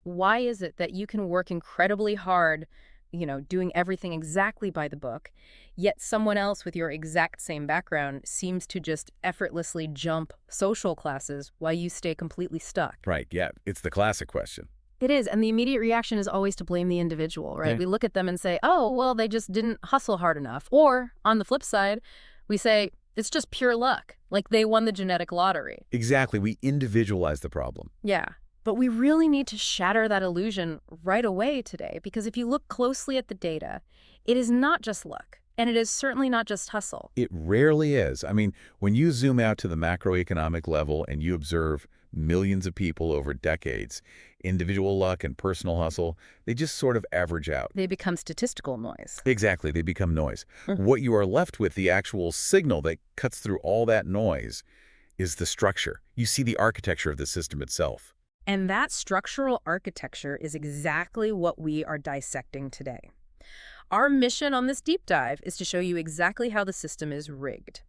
Why is it that you can work incredibly hard, doing everything exactly by the book, yet someone else with your exact same background seems to just effortlessly jump social classes while you stay completely stuck? Right, yeah. It's the classic question. It is, and the immediate reaction is always to blame the individual, right? Yeah. We look at them and say, oh, well, they just didn't hustle hard enough. Or, on the flip side, we say, it's just pure luck, like they won the genetic lottery. Exactly. We individualize the problem. Yeah, but we really need to shatter that illusion right away today, because if you look closely at the data, it is not just luck, and it is certainly not just hustle. It rarely is. I mean, when you zoom out to the macroeconomic level and you observe millions of people over decades, individual luck and personal hustle, they just sort of average out. They become statistical noise. Exactly. They become noise. What you are left with, the actual signal that cuts through all that noise, is the structure. You see the architecture of the system itself. And that structural architecture is exactly what we are dissecting today. Our mission on this deep dive is to show you exactly how the system is rigged.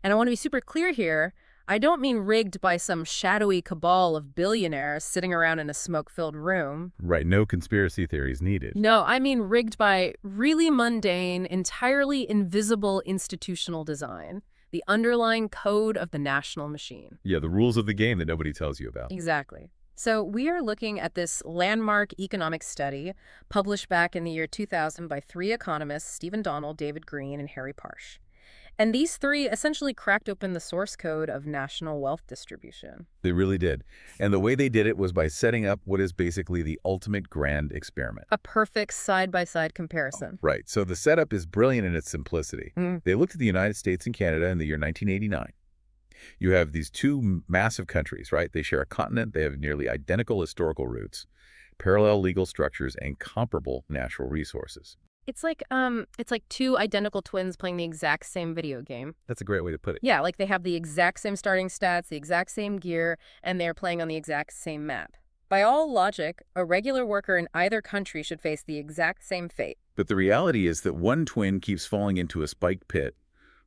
And I want to be super clear here. I don't mean rigged by some shadowy cabal of billionaires sitting around in a smoke-filled room. Right. No conspiracy theories needed. No, I mean rigged by really mundane, entirely invisible institutional design, the underlying code of the national machine. Yeah, the rules of the game that nobody tells you about. Exactly. So we are looking at this landmark economic study published back in the year 2000 by three economists, Stephen Donald, David Green, and Harry Paarsch. And these three essentially cracked open the source code of national wealth distribution. They really did. And the way they did it was by setting up what is basically the ultimate grand experiment. A perfect side-by-side comparison. Right. So the setup is brilliant in its simplicity. They looked at the United States and Canada in the year 1989. You have these two massive countries, right? They share a continent. They have nearly identical historical roots, parallel legal structures, and comparable natural resources. It's like two identical twins playing the exact same video game. That's a great way to put it. Yeah, like they have the exact same starting stats, the exact same gear, and they're playing on the exact same map. By all logic, a regular worker in either country should face the exact same fate. But the reality is that one twin keeps falling into a spiked pit,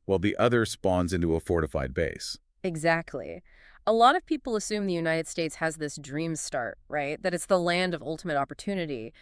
while the other spawns into a fortified base. Exactly. A lot of people assume the United States has this dream start, right? That it's the land of ultimate opportunity.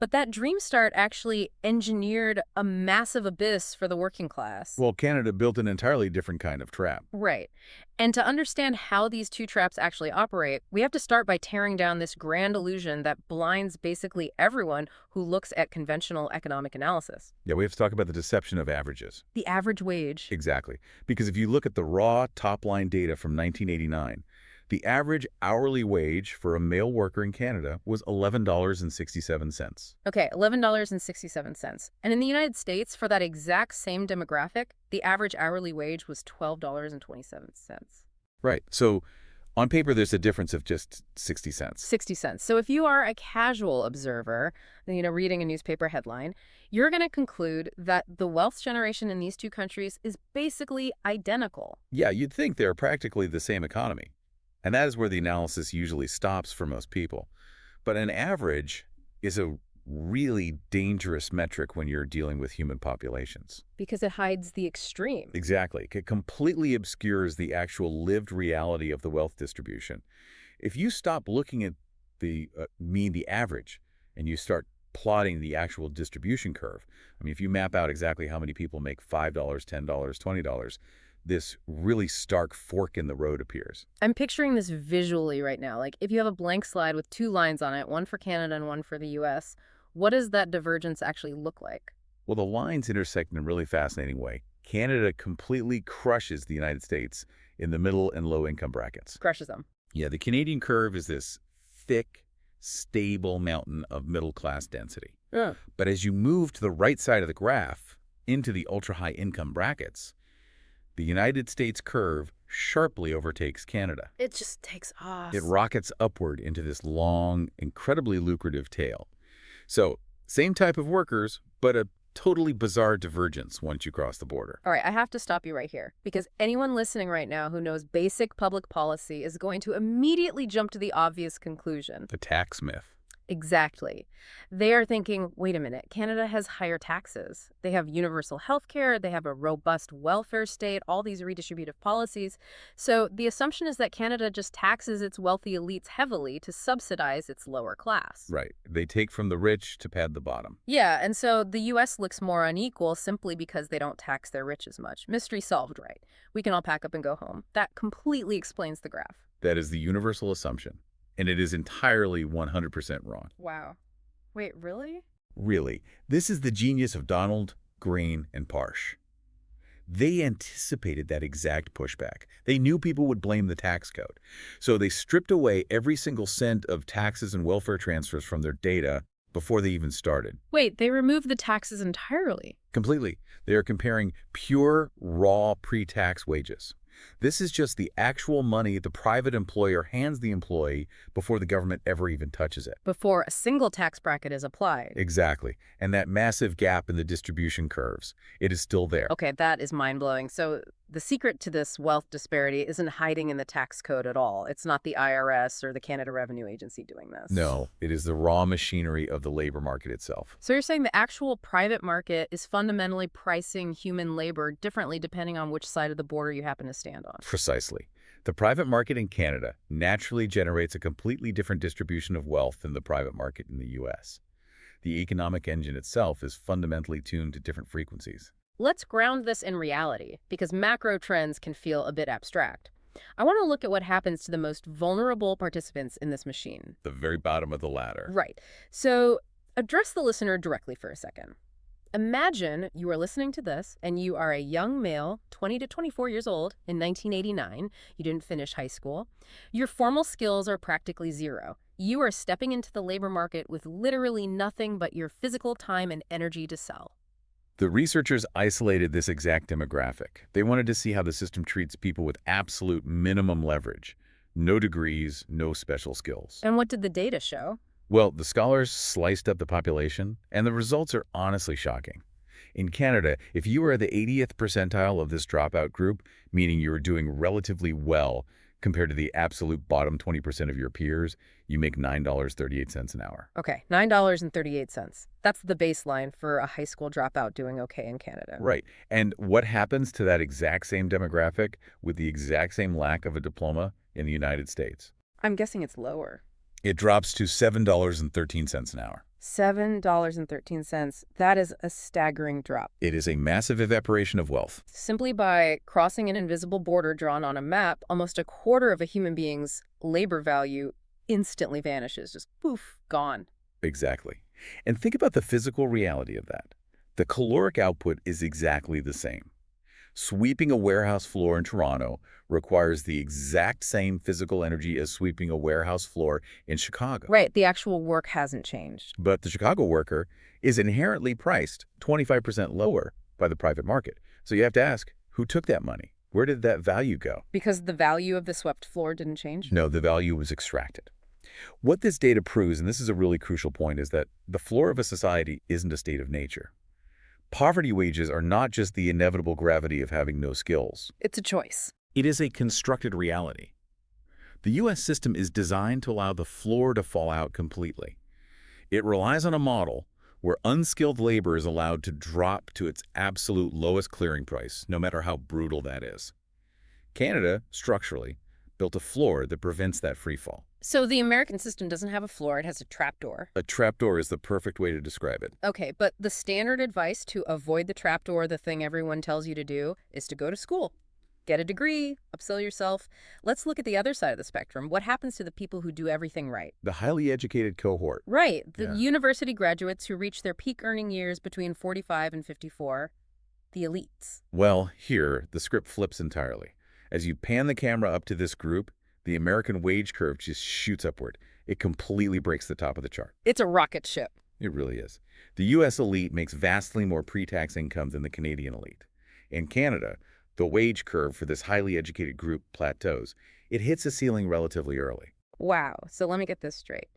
But that dream start actually engineered a massive abyss for the working class. Well, Canada built an entirely different kind of trap. Right. And to understand how these two traps actually operate, we have to start by tearing down this grand illusion that blinds basically everyone who looks at conventional economic analysis. Yeah, we have to talk about the deception of averages. The average wage. Exactly. Because if you look at the raw top-line data from 1989, the average hourly wage for a male worker in Canada was $11.67. Okay, $11.67. And in the United States, for that exact same demographic, the average hourly wage was $12.27. Right. So on paper, there's a difference of just 60 cents. 60 cents. So if you are a casual observer, reading a newspaper headline, you're going to conclude that the wealth generation in these two countries is basically identical. Yeah, you'd think they're practically the same economy. And that is where the analysis usually stops for most people. But an average is a really dangerous metric when you're dealing with human populations. Because it hides the extreme. Exactly. It completely obscures the actual lived reality of the wealth distribution. If you stop looking at the average, and you start plotting the actual distribution curve, I mean, if you map out exactly how many people make $5, $10, $20, this really stark fork in the road appears. I'm picturing this visually right now. Like if you have a blank slide with two lines on it, one for Canada and one for the US, what does that divergence actually look like? Well, the lines intersect in a really fascinating way. Canada completely crushes the United States in the middle and low income brackets. Crushes them. Yeah, the Canadian curve is this thick, stable mountain of middle class density. Yeah. But as you move to the right side of the graph into the ultra high income brackets, the United States curve sharply overtakes Canada. It just takes off. It rockets upward into this long, incredibly lucrative tail. So, same type of workers, but a totally bizarre divergence once you cross the border. All right, I have to stop you right here, because anyone listening right now who knows basic public policy is going to immediately jump to the obvious conclusion. The tax myth. Exactly. They are thinking, wait a minute, Canada has higher taxes. They have universal health care. They have a robust welfare state, all these redistributive policies. So the assumption is that Canada just taxes its wealthy elites heavily to subsidize its lower class. Right. They take from the rich to pad the bottom. Yeah, and so the U.S. looks more unequal simply because they don't tax their rich as much. Mystery solved, right? We can all pack up and go home. That completely explains the graph. That is the universal assumption, and it is entirely 100% wrong. Wow. Wait, really? Really, this is the genius of Donald, Green, and Paarsch. They anticipated that exact pushback. They knew people would blame the tax code. So they stripped away every single cent of taxes and welfare transfers from their data before they even started. Wait, they removed the taxes entirely. Completely. They are comparing pure, raw, pre-tax wages. This is just the actual money the private employer hands the employee before the government ever even touches it. Before a single tax bracket is applied. Exactly. And that massive gap in the distribution curves, it is still there. Okay, that is mind-blowing. So the secret to this wealth disparity isn't hiding in the tax code at all. It's not the IRS or the Canada Revenue Agency doing this. No, it is the raw machinery of the labor market itself. So you're saying the actual private market is fundamentally pricing human labor differently depending on which side of the border you happen to stand on. Precisely. The private market in Canada naturally generates a completely different distribution of wealth than the private market in the U.S. The economic engine itself is fundamentally tuned to different frequencies. Let's ground this in reality, because macro trends can feel a bit abstract. I want to look at what happens to the most vulnerable participants in this machine. The very bottom of the ladder. Right. So address the listener directly for a second. Imagine you are listening to this and you are a young male, 20 to 24 years old, in 1989. You didn't finish high school. Your formal skills are practically zero. You are stepping into the labor market with literally nothing but your physical time and energy to sell. The researchers isolated this exact demographic. They wanted to see how the system treats people with absolute minimum leverage. No degrees, no special skills. And what did the data show? Well, the scholars sliced up the population, and the results are honestly shocking. In Canada, if you are the 80th percentile of this dropout group, meaning you are doing relatively well compared to the absolute bottom 20% of your peers, you make $9.38 an hour. Okay, $9.38. That's the baseline for a high school dropout doing okay in Canada. Right. And what happens to that exact same demographic with the exact same lack of a diploma in the United States? I'm guessing it's lower. It drops to $7.13 an hour. $7.13. That is a staggering drop. It is a massive evaporation of wealth. Simply by crossing an invisible border drawn on a map, almost a quarter of a human being's labor value instantly vanishes. Just poof, gone. Exactly. And think about the physical reality of that. The caloric output is exactly the same. Sweeping a warehouse floor in Toronto requires the exact same physical energy as sweeping a warehouse floor in Chicago. Right, the actual work hasn't changed. But the Chicago worker is inherently priced 25% lower by the private market. So you have to ask, who took that money? Where did that value go? Because the value of the swept floor didn't change? No, the value was extracted. What this data proves, and this is a really crucial point, is that the floor of a society isn't a state of nature. Poverty wages are not just the inevitable gravity of having no skills. It's a choice. It is a constructed reality. The U.S. system is designed to allow the floor to fall out completely. It relies on a model where unskilled labor is allowed to drop to its absolute lowest clearing price, no matter how brutal that is. Canada, structurally, built a floor that prevents that free fall. So the American system doesn't have a floor, it has a trapdoor. A trapdoor is the perfect way to describe it. Okay, but the standard advice to avoid the trapdoor, the thing everyone tells you to do, is to go to school. Get a degree, upskill yourself. Let's look at the other side of the spectrum. What happens to the people who do everything right? The highly educated cohort. Right, the university graduates who reach their peak earning years between 45 and 54, the elites. Well, here, the script flips entirely. As you pan the camera up to this group, the American wage curve just shoots upward. It completely breaks the top of the chart. It's a rocket ship. It really is. The U.S. elite makes vastly more pre-tax income than the Canadian elite. In Canada, the wage curve for this highly educated group plateaus. It hits a ceiling relatively early. Wow, so let me get this straight.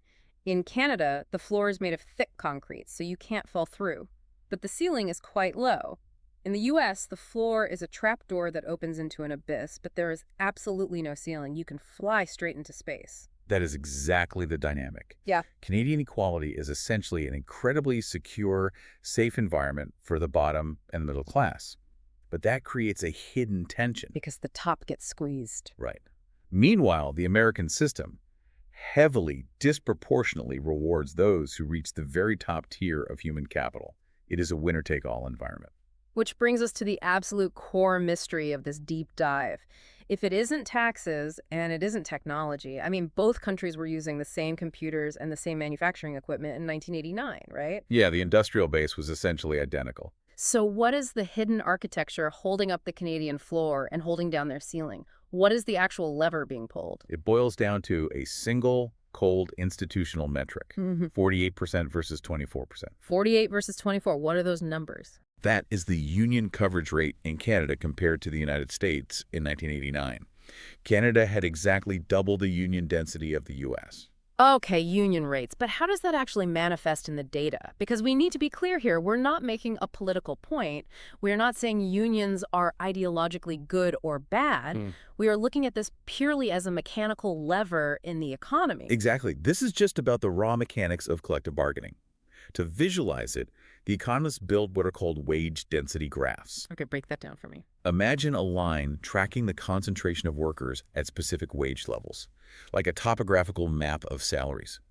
In Canada, the floor is made of thick concrete, so you can't fall through. But the ceiling is quite low. In the U.S., the floor is a trapdoor that opens into an abyss, but there is absolutely no ceiling. You can fly straight into space. That is exactly the dynamic. Yeah. Canadian equality is essentially an incredibly secure, safe environment for the bottom and middle class. But that creates a hidden tension. Because the top gets squeezed. Right. Meanwhile, the American system heavily, disproportionately rewards those who reach the very top tier of human capital. It is a winner-take-all environment. Which brings us to the absolute core mystery of this deep dive. If it isn't taxes and it isn't technology, I mean, both countries were using the same computers and the same manufacturing equipment in 1989, right? Yeah, the industrial base was essentially identical. So what is the hidden architecture holding up the Canadian floor and holding down their ceiling? What is the actual lever being pulled? It boils down to a single, cold institutional metric, 48% versus 24%. 48 versus 24. What are those numbers? That is the union coverage rate in Canada compared to the United States in 1989. Canada had exactly double the union density of the U.S. Okay, union rates. But how does that actually manifest in the data? Because we need to be clear here. We're not making a political point. We're not saying unions are ideologically good or bad. We are looking at this purely as a mechanical lever in the economy. Exactly. This is just about the raw mechanics of collective bargaining. To visualize it, the economists build what are called wage density graphs. Okay, break that down for me. Imagine a line tracking the concentration of workers at specific wage levels, like a topographical map of salaries.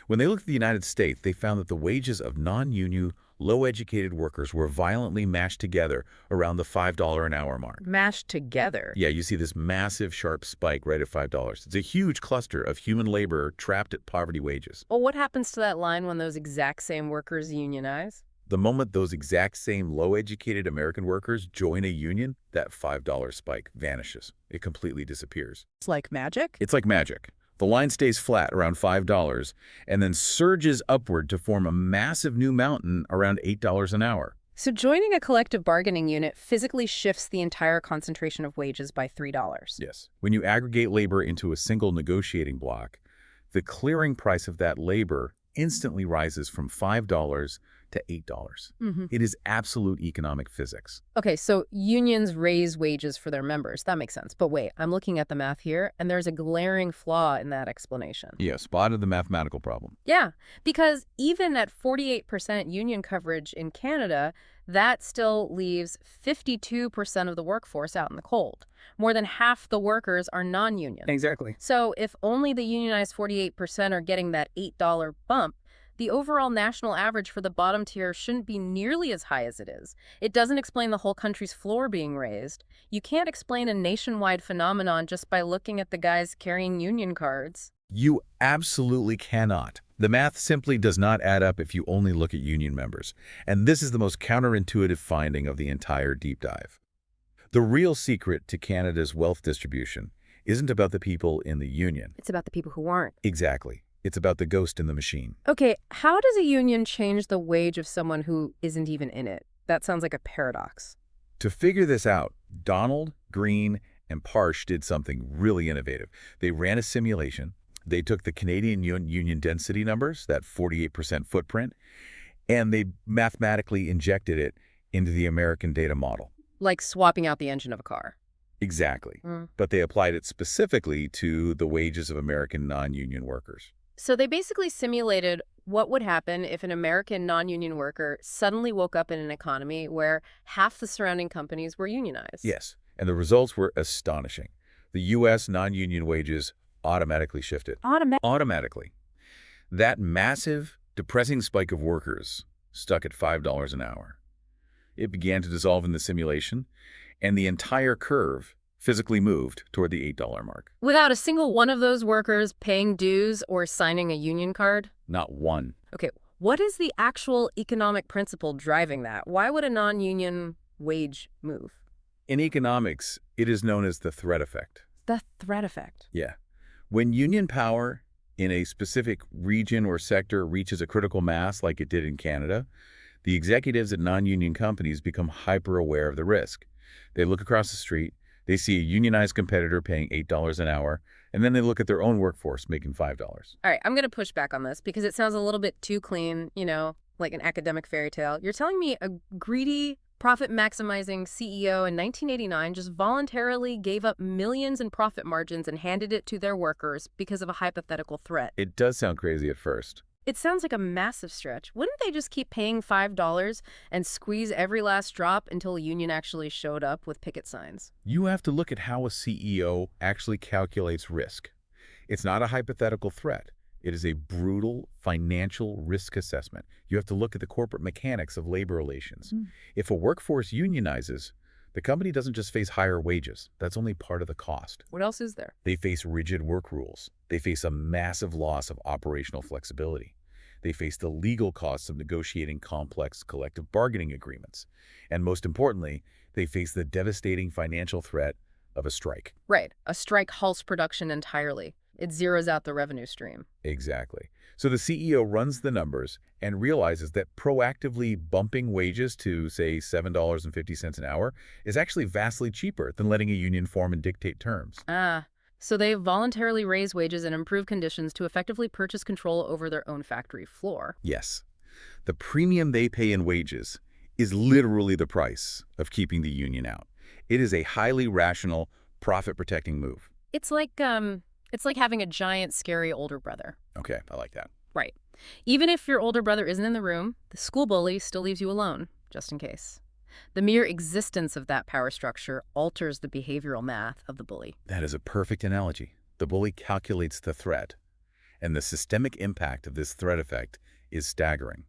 When they looked at the United States, they found that the wages of non-union, low-educated workers were violently mashed together around the $5 an hour mark. Mashed together? Yeah, you see this massive, sharp spike right at $5. It's a huge cluster of human labor trapped at poverty wages. Well, what happens to that line when those exact same workers unionize? The moment those exact same low-educated American workers join a union, that $5 spike vanishes. It completely disappears. It's like magic? It's like magic. The line stays flat around $5 and then surges upward to form a massive new mountain around $8 an hour. So joining a collective bargaining unit physically shifts the entire concentration of wages by $3. Yes. When you aggregate labor into a single negotiating block, the clearing price of that labor instantly rises from $5 to $8. It is absolute economic physics. Okay, so unions raise wages for their members. That makes sense. But wait, I'm looking at the math here, and there's a glaring flaw in that explanation. Yeah, spotted the mathematical problem. Yeah, because even at 48% union coverage in Canada, that still leaves 52% of the workforce out in the cold. More than half the workers are non-union. Exactly. So if only the unionized 48% are getting that $8 bump, the overall national average for the bottom tier shouldn't be nearly as high as it is. It doesn't explain the whole country's floor being raised. You can't explain a nationwide phenomenon just by looking at the guys carrying union cards. You absolutely cannot. The math simply does not add up if you only look at union members. And this is the most counterintuitive finding of the entire deep dive. The real secret to Canada's wealth distribution isn't about the people in the union. It's about the people who aren't. Exactly. It's about the ghost in the machine. Okay, how does a union change the wage of someone who isn't even in it? That sounds like a paradox. To figure this out, Donald, Green, and Paarsch did something really innovative. They ran a simulation. They took the Canadian union density numbers, that 48% footprint, and they mathematically injected it into the American data model. Like swapping out the engine of a car. Exactly. But they applied it specifically to the wages of American non-union workers. So they basically simulated what would happen if an American non-union worker suddenly woke up in an economy where half the surrounding companies were unionized. Yes, and the results were astonishing. The U.S. non-union wages automatically shifted. Automatically. That massive, depressing spike of workers stuck at $5 an hour. It began to dissolve in the simulation, and the entire curve physically moved toward the $8 mark. Without a single one of those workers paying dues or signing a union card? Not one. Okay, what is the actual economic principle driving that? Why would a non-union wage move? In economics, it is known as the threat effect. The threat effect. Yeah. When union power in a specific region or sector reaches a critical mass like it did in Canada, the executives at non-union companies become hyper-aware of the risk. They look across the street, they see a unionized competitor paying $8 an hour, and then they look at their own workforce making $5. All right, I'm going to push back on this because it sounds a little bit too clean, like an academic fairy tale. You're telling me a greedy profit-maximizing CEO in 1989 just voluntarily gave up millions in profit margins and handed it to their workers because of a hypothetical threat. It does sound crazy at first. It sounds like a massive stretch. Wouldn't they just keep paying $5 and squeeze every last drop until a union actually showed up with picket signs? You have to look at how a CEO actually calculates risk. It's not a hypothetical threat. It is a brutal financial risk assessment. You have to look at the corporate mechanics of labor relations. If a workforce unionizes, the company doesn't just face higher wages. That's only part of the cost. What else is there? They face rigid work rules. They face a massive loss of operational flexibility. They face the legal costs of negotiating complex collective bargaining agreements. And most importantly, they face the devastating financial threat of a strike. Right. A strike halts production entirely. It zeroes out the revenue stream. Exactly. So the CEO runs the numbers and realizes that proactively bumping wages to, say, $7.50 an hour is actually vastly cheaper than letting a union form and dictate terms. So they voluntarily raise wages and improve conditions to effectively purchase control over their own factory floor. Yes. The premium they pay in wages is literally the price of keeping the union out. It is a highly rational, profit-protecting move. It's like having a giant, scary older brother. Okay, I like that. Right. Even if your older brother isn't in the room, the school bully still leaves you alone, just in case. The mere existence of that power structure alters the behavioral math of the bully. That is a perfect analogy. The bully calculates the threat, and the systemic impact of this threat effect is staggering.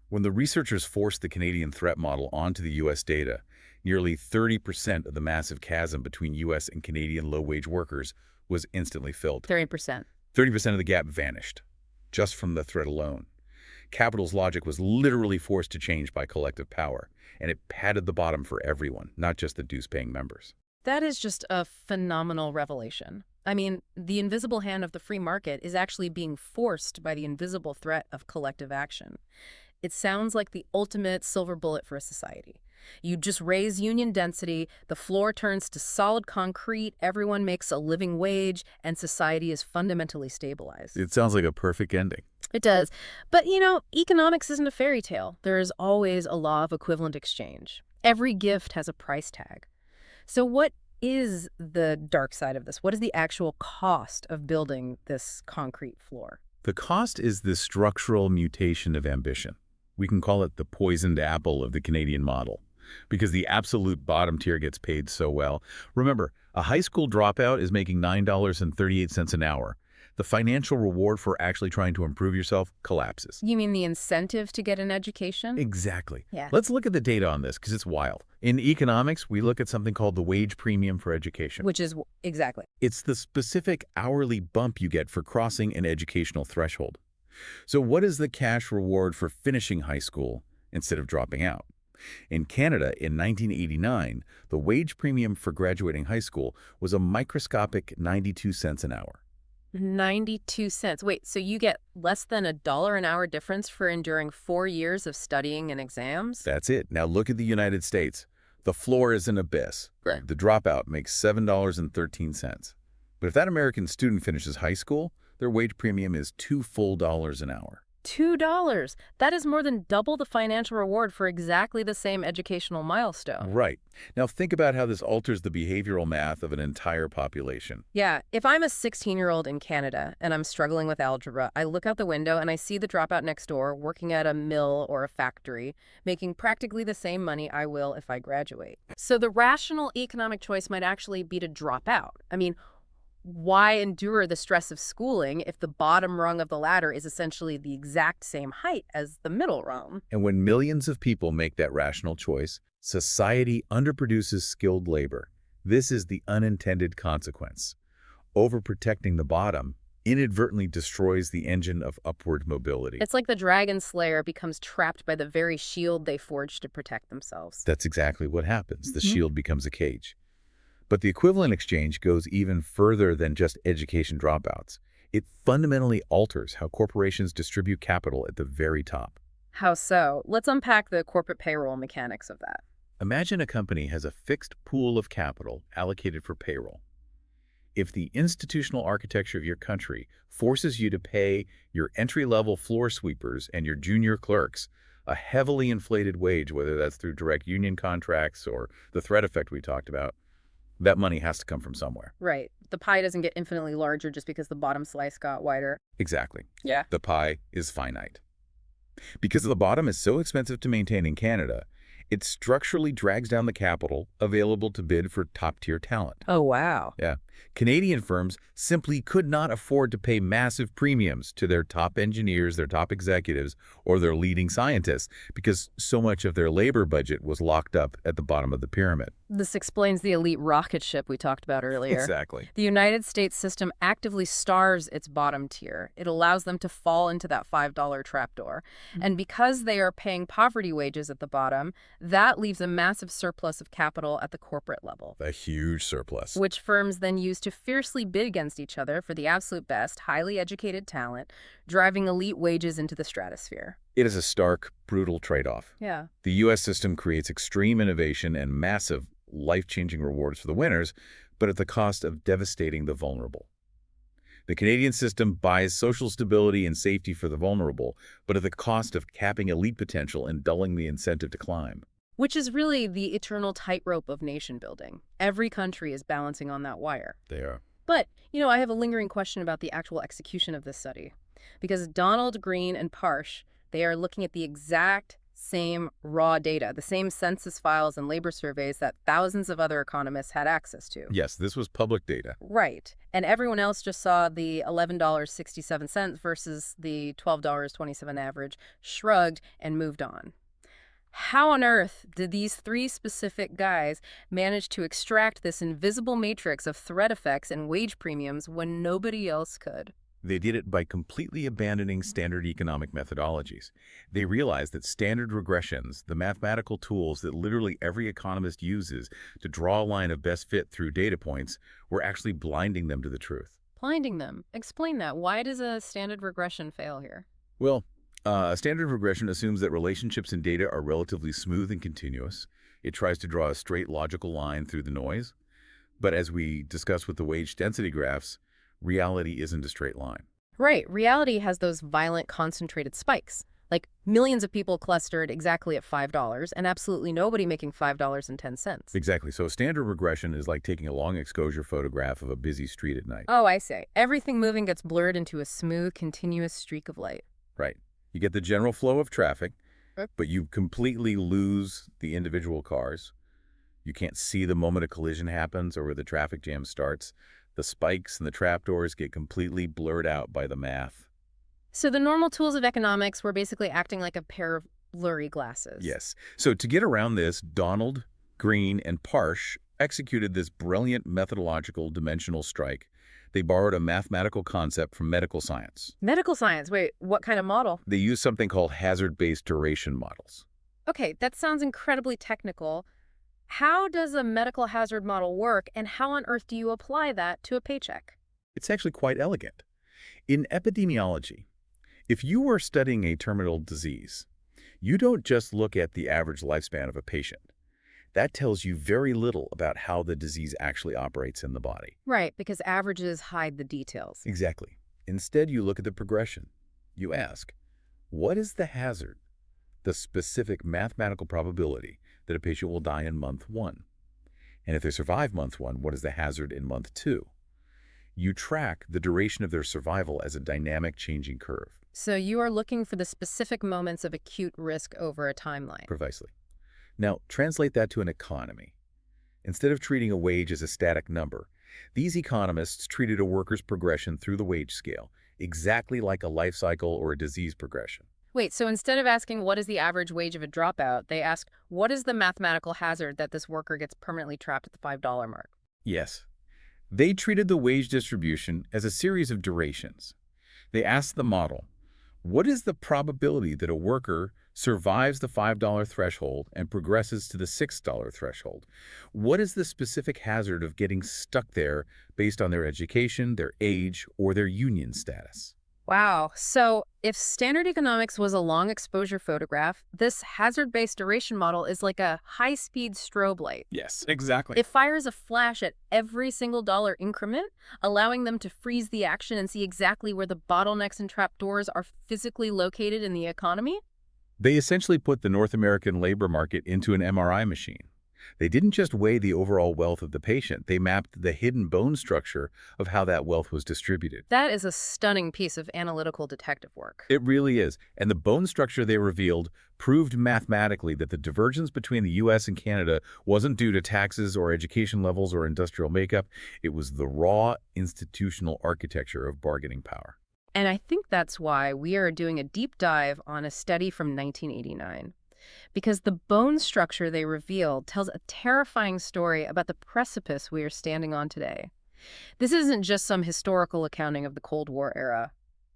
When the researchers forced the Canadian threat model onto the U.S. data, nearly 30% of the massive chasm between U.S. and Canadian low-wage workers was instantly filled. 30%. 30% of the gap vanished, just from the threat alone. Capital's logic was literally forced to change by collective power, and it padded the bottom for everyone, not just the dues-paying members. That is just a phenomenal revelation. I mean, the invisible hand of the free market is actually being forced by the invisible threat of collective action. It sounds like the ultimate silver bullet for a society. You just raise union density, the floor turns to solid concrete, everyone makes a living wage, and society is fundamentally stabilized. It sounds like a perfect ending. It does. But, economics isn't a fairy tale. There is always a law of equivalent exchange. Every gift has a price tag. So what is the dark side of this? What is the actual cost of building this concrete floor? The cost is the structural mutation of ambition. We can call it the poisoned apple of the Canadian model, because the absolute bottom tier gets paid so well. Remember, a high school dropout is making $9.38 an hour. The financial reward for actually trying to improve yourself collapses. You mean the incentive to get an education? Exactly. Yeah. Let's look at the data on this, because it's wild. In economics, we look at something called the wage premium for education. Which is exactly. It's the specific hourly bump you get for crossing an educational threshold. So what is the cash reward for finishing high school instead of dropping out? In Canada, in 1989, the wage premium for graduating high school was a microscopic 92 cents an hour. 92 cents. Wait, so you get less than $1 an hour difference for enduring 4 years of studying and exams? That's it. Now look at the United States. The floor is an abyss. Right. The dropout makes $7.13. But if that American student finishes high school, their wage premium is $2 full an hour. $2. That is more than double the financial reward for exactly the same educational milestone. Right. Now think about how this alters the behavioral math of an entire population. Yeah, if I'm a 16-year-old in Canada and I'm struggling with algebra, I look out the window and I see the dropout next door working at a mill or a factory, making practically the same money I will if I graduate. So the rational economic choice might actually be to drop out. I mean, why endure the stress of schooling if the bottom rung of the ladder is essentially the exact same height as the middle rung? And when millions of people make that rational choice, society underproduces skilled labor. This is the unintended consequence. Overprotecting the bottom inadvertently destroys the engine of upward mobility. It's like the dragon slayer becomes trapped by the very shield they forged to protect themselves. That's exactly what happens. The shield becomes a cage. But the equivalent exchange goes even further than just education dropouts. It fundamentally alters how corporations distribute capital at the very top. How so? Let's unpack the corporate payroll mechanics of that. Imagine a company has a fixed pool of capital allocated for payroll. If the institutional architecture of your country forces you to pay your entry-level floor sweepers and your junior clerks a heavily inflated wage, whether that's through direct union contracts or the threat effect we talked about, that money has to come from somewhere. Right. The pie doesn't get infinitely larger just because the bottom slice got wider. Exactly. Yeah. The pie is finite. Because the bottom is so expensive to maintain in Canada, it structurally drags down the capital available to bid for top-tier talent. Oh, wow. Yeah. Canadian firms simply could not afford to pay massive premiums to their top engineers, their top executives, or their leading scientists because so much of their labor budget was locked up at the bottom of the pyramid. This explains the elite rocket ship we talked about earlier. Exactly. The United States system actively starves its bottom tier. It allows them to fall into that $5 trapdoor. And because they are paying poverty wages at the bottom, that leaves a massive surplus of capital at the corporate level. A huge surplus. Which firms then use to fiercely bid against each other for the absolute best, highly educated talent, driving elite wages into the stratosphere. It is a stark, brutal trade-off. Yeah. The U.S. system creates extreme innovation and massive, life-changing rewards for the winners, but at the cost of devastating the vulnerable. The Canadian system buys social stability and safety for the vulnerable, but at the cost of capping elite potential and dulling the incentive to climb. Which is really the eternal tightrope of nation building. Every country is balancing on that wire. They are. But, I have a lingering question about the actual execution of this study. Because Donald, Green, and Paarsch, they are looking at the exact same raw data, the same census files and labor surveys that thousands of other economists had access to. Yes, this was public data. Right. And everyone else just saw the $11.67 versus the $12.27 average, shrugged, and moved on. How on earth did these three specific guys manage to extract this invisible matrix of threat effects and wage premiums when nobody else could? They did it by completely abandoning standard economic methodologies. They realized that standard regressions, the mathematical tools that literally every economist uses to draw a line of best fit through data points, were actually blinding them to the truth. Blinding them? Explain that. Why does a standard regression fail here? Well, a standard regression assumes that relationships in data are relatively smooth and continuous. It tries to draw a straight logical line through the noise. But as we discussed with the wage density graphs, reality isn't a straight line. Right. Reality has those violent, concentrated spikes. Like millions of people clustered exactly at $5 and absolutely nobody making $5.10. Exactly. So a standard regression is like taking a long exposure photograph of a busy street at night. Oh, I see. Everything moving gets blurred into a smooth, continuous streak of light. Right. You get the general flow of traffic, but you completely lose the individual cars. You can't see the moment a collision happens or where the traffic jam starts. The spikes and the trapdoors get completely blurred out by the math. So the normal tools of economics were basically acting like a pair of blurry glasses. Yes. So to get around this, Donald, Green, and Paarsch executed this brilliant methodological dimensional strike. They borrowed a mathematical concept from medical science. Medical science? Wait, what kind of model? They used something called hazard-based duration models. Okay, that sounds incredibly technical. How does a medical hazard model work, and how on earth do you apply that to a paycheck? It's actually quite elegant. In epidemiology, if you were studying a terminal disease, you don't just look at the average lifespan of a patient. That tells you very little about how the disease actually operates in the body. Right, because averages hide the details. Exactly. Instead, you look at the progression. You ask, what is the hazard, the specific mathematical probability that a patient will die in month 1? And if they survive month 1, what is the hazard in month 2? You track the duration of their survival as a dynamic changing curve. So you are looking for the specific moments of acute risk over a timeline. Precisely. Now, translate that to an economy. Instead of treating a wage as a static number, these economists treated a worker's progression through the wage scale, exactly like a life cycle or a disease progression. Wait, so instead of asking what is the average wage of a dropout, they asked what is the mathematical hazard that this worker gets permanently trapped at the $5 mark? Yes. They treated the wage distribution as a series of durations. They asked the model, what is the probability that a worker survives the $5 threshold and progresses to the $6 threshold? What is the specific hazard of getting stuck there based on their education, their age, or their union status? Wow. So if standard economics was a long exposure photograph, this hazard-based duration model is like a high-speed strobe light. Yes, exactly. It fires a flash at every single dollar increment, allowing them to freeze the action and see exactly where the bottlenecks and trapdoors are physically located in the economy? They essentially put the North American labor market into an MRI machine. They didn't just weigh the overall wealth of the patient, they mapped the hidden bone structure of how that wealth was distributed. That is a stunning piece of analytical detective work. It really is. And the bone structure they revealed proved mathematically that the divergence between the US and Canada wasn't due to taxes or education levels or industrial makeup. It was the raw institutional architecture of bargaining power. And I think that's why we are doing a deep dive on a study from 1989. Because the bone structure they revealed tells a terrifying story about the precipice we are standing on today. This isn't just some historical accounting of the Cold War era.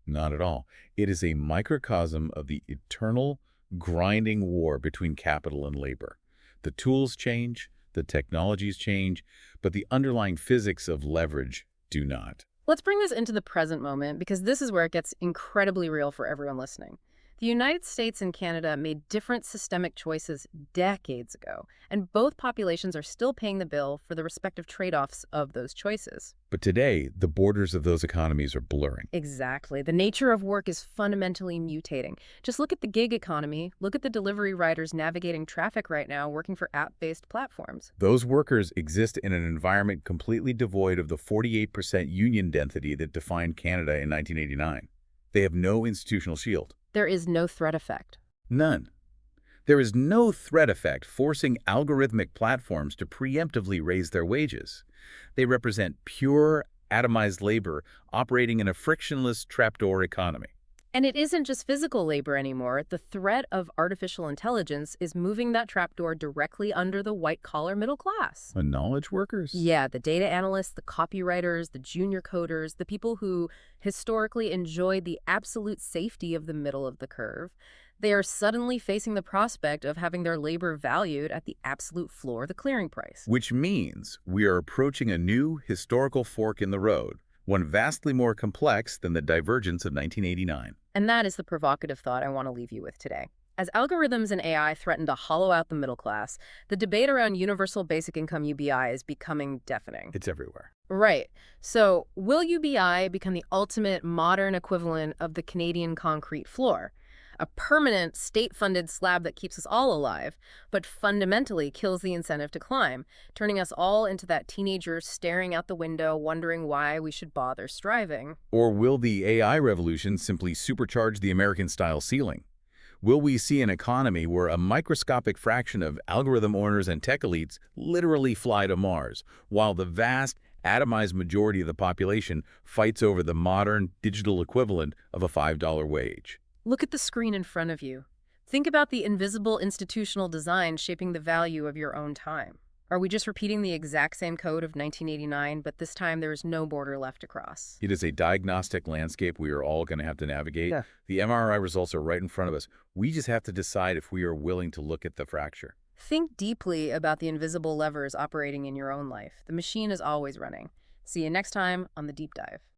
Not at all. It is a microcosm of the eternal, grinding war between capital and labor. The tools change, the technologies change, but the underlying physics of leverage do not. Let's bring this into the present moment because this is where it gets incredibly real for everyone listening. The United States and Canada made different systemic choices decades ago, and both populations are still paying the bill for the respective trade-offs of those choices. But today, the borders of those economies are blurring. Exactly. The nature of work is fundamentally mutating. Just look at the gig economy. Look at the delivery riders navigating traffic right now working for app-based platforms. Those workers exist in an environment completely devoid of the 48% union density that defined Canada in 1989. They have no institutional shield. There is no threat effect. None. There is no threat effect forcing algorithmic platforms to preemptively raise their wages. They represent pure, atomized labor operating in a frictionless trapdoor economy. And it isn't just physical labor anymore. The threat of artificial intelligence is moving that trapdoor directly under the white-collar middle class. The knowledge workers? Yeah, the data analysts, the copywriters, the junior coders, the people who historically enjoyed the absolute safety of the middle of the curve. They are suddenly facing the prospect of having their labor valued at the absolute floor of the clearing price. Which means we are approaching a new historical fork in the road, one vastly more complex than the divergence of 1989. And that is the provocative thought I want to leave you with today. As algorithms and AI threaten to hollow out the middle class, the debate around universal basic income UBI is becoming deafening. It's everywhere. Right. So, will UBI become the ultimate modern equivalent of the Canadian concrete floor? A permanent state-funded slab that keeps us all alive, but fundamentally kills the incentive to climb, turning us all into that teenager staring out the window wondering why we should bother striving. Or will the AI revolution simply supercharge the American-style ceiling? Will we see an economy where a microscopic fraction of algorithm owners and tech elites literally fly to Mars, while the vast, atomized majority of the population fights over the modern, digital equivalent of a $5 wage? Look at the screen in front of you. Think about the invisible institutional design shaping the value of your own time. Are we just repeating the exact same code of 1989, but this time there is no border left to cross? It is a diagnostic landscape we are all going to have to navigate. Yeah. The MRI results are right in front of us. We just have to decide if we are willing to look at the fracture. Think deeply about the invisible levers operating in your own life. The machine is always running. See you next time on The Deep Dive.